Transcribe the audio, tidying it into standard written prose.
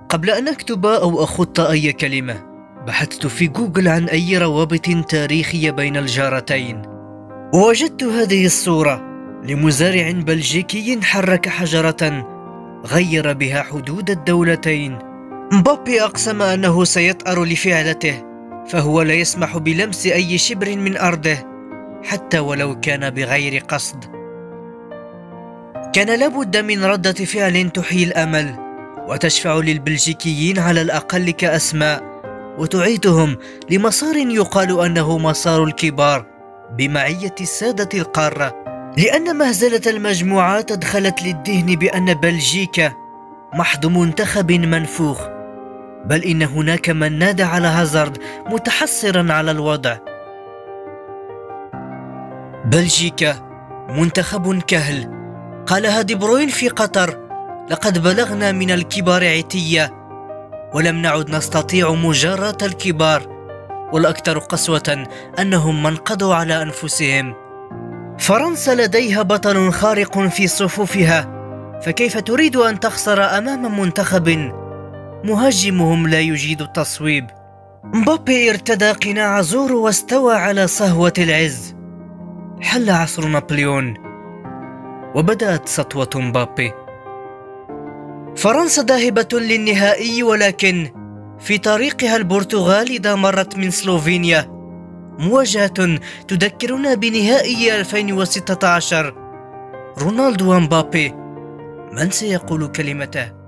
قبل أن أكتب أو أخط أي كلمة، بحثت في جوجل عن أي روابط تاريخية بين الجارتين، ووجدت هذه الصورة لمزارع بلجيكي حرك حجرة غير بها حدود الدولتين. مبابي أقسم أنه سيطأر لفعلته، فهو لا يسمح بلمس أي شبر من أرضه حتى ولو كان بغير قصد. كان لابد من ردة فعل تحيي الأمل وتشفع للبلجيكيين على الأقل كأسماء، وتعيدهم لمسار يقال أنه مسار الكبار بمعية السادة القارة، لأن مهزلة المجموعات أدخلت للذهن بأن بلجيكا محض منتخب منفوخ، بل إن هناك من نادى على هازارد متحسرا على الوضع. بلجيكا منتخب كهل، قالها دي بروين في قطر: لقد بلغنا من الكبار عتية ولم نعد نستطيع مجاراة الكبار، والأكثر قسوة أنهم من قضوا على أنفسهم. فرنسا لديها بطل خارق في صفوفها، فكيف تريد أن تخسر أمام منتخب مهاجمهم لا يجيد التصويب؟ مبابي ارتدى قناع زورو واستوى على صهوة العز. حل عصر نابليون وبدأت سطوة مبابي. فرنسا ذاهبة للنهائي، ولكن في طريقها البرتغال إذا مرت من سلوفينيا، مواجهة تذكرنا بنهائي 2016 رونالدو ومبابي. من سيقول كلمته؟